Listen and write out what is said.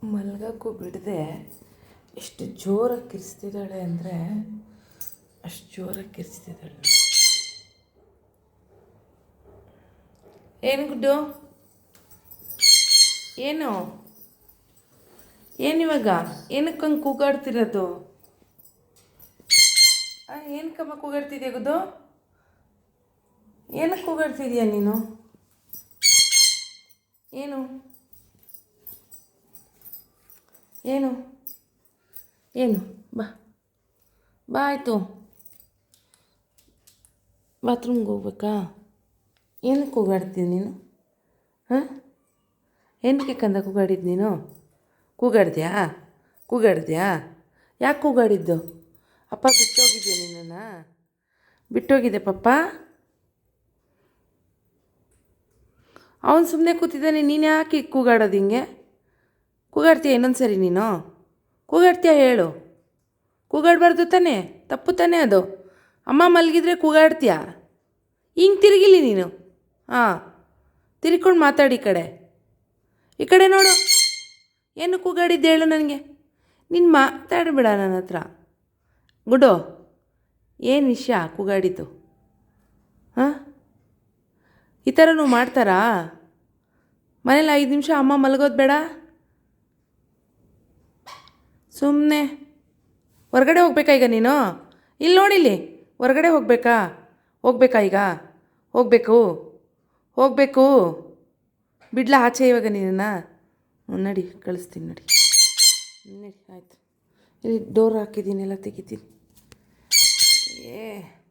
ಮಲ್ಗೋಕ್ಕೂ ಬಿಡದೆ ಎಷ್ಟು ಜೋರಾಗಿ ಕಿರ್ಸ್ತಿದ್ದಾಳೆ ಅಂದರೆ ಅಷ್ಟು ಜೋರಾಗಿ ಕಿರ್ಸ್ತಿದ್ದಾಳೆ. ಏನು ಗುಡ್ಡು? ಏನು ಏನಿವಾಗ ಏನಕ್ಕೆ ಹಂಗೆ ಕೂಗಾಡ್ತಿರೋದು? ಏನಕ್ಕಮ್ಮ ಕೂಗಾಡ್ತಿದ್ಯಾ ಗುಡ್ಡು? ಏನಕ್ಕೆ ಕೂಗಾಡ್ತಿದ್ಯಾ ನೀನು? ಏನು ಏನು ಏನು ಬಾ ಬಾ ಆಯಿತು. ಬಾತ್ರೂಮ್ಗೆ ಹೋಗ್ಬೇಕಾ? ಏನಕ್ಕೆ ಕೂಗಾಡ್ತೀನಿ ನೀನು? ಹಾಂ, ಏನಕ್ಕೆ ಕಂದ ಕೂಗಾಡಿದ್ದು ನೀನು? ಕೂಗಾಡ್ದ್ಯಾ? ಯಾಕೆ ಕೂಗಾಡಿದ್ದು? ಅಪ್ಪ ಬಿಟ್ಟೋಗಿದ್ಯಾ ನಿನ್ನನ್ನು? ಬಿಟ್ಟೋಗಿದೆ ಪಪ್ಪ? ಅವನು ಸುಮ್ಮನೆ ಕೂತಿದ್ದಾನೆ, ನೀನು ಯಾಕೆ ಕೂಗಾಡೋದು ಹಿಂಗೆ? ಕೂಗಾಡ್ತೀಯ ಇನ್ನೊಂದು ಸರಿ ನೀನು? ಕೂಗಾಡ್ತೀಯ ಹೇಳು. ಕೂಗಾಡಬಾರ್ದು ತಾನೇ, ತಪ್ಪು ತಾನೇ ಅದು. ಅಮ್ಮ ಮಲಗಿದ್ರೆ ಕೂಗಾಡ್ತೀಯ? ಹಿಂಗೆ ತಿರುಗಿಲಿ ನೀನು. ಹಾಂ, ತಿರ್ಕೊಂಡು ಮಾತಾಡಿ ಈ ಕಡೆ ನೋಡು. ಏನು ಕೂಗಾಡಿದ್ದು ಹೇಳು ನನಗೆ. ನೀನು ಮಾತಾಡಬೇಡ ನನ್ನ ಹತ್ರ. ಗುಡ್ಡು, ಏನು ವಿಷಯ ಕೂಗಾಡಿದ್ದು? ಹಾಂ, ಈ ಥರನೂ ಮಾಡ್ತಾರಾ ಮನೇಲಿ? 5 ನಿಮಿಷ ಅಮ್ಮ ಮಲಗೋದು ಬೇಡ? ಸುಮ್ಮನೆ ಹೊರಗಡೆ ಹೋಗ್ಬೇಕಾ ಈಗ ನೀನು? ಇಲ್ಲಿ ನೋಡಿಲ್ಲಿ, ಹೊರಗಡೆ ಹೋಗ್ಬೇಕಾ ಈಗ? ಹೋಗಬೇಕು ಬಿಡ್ಲಾ ಆಚೆ ಇವಾಗ ನೀನನ್ನು? ನಡಿ, ಕಳಿಸ್ತೀನಿ ನಡಿ. ಆಯಿತು. ಇಲ್ಲಿ ಡೋರ್ ಹಾಕಿದ್ದೀನಿ, ಎಲ್ಲ ತೆಗಿತೀನಿ.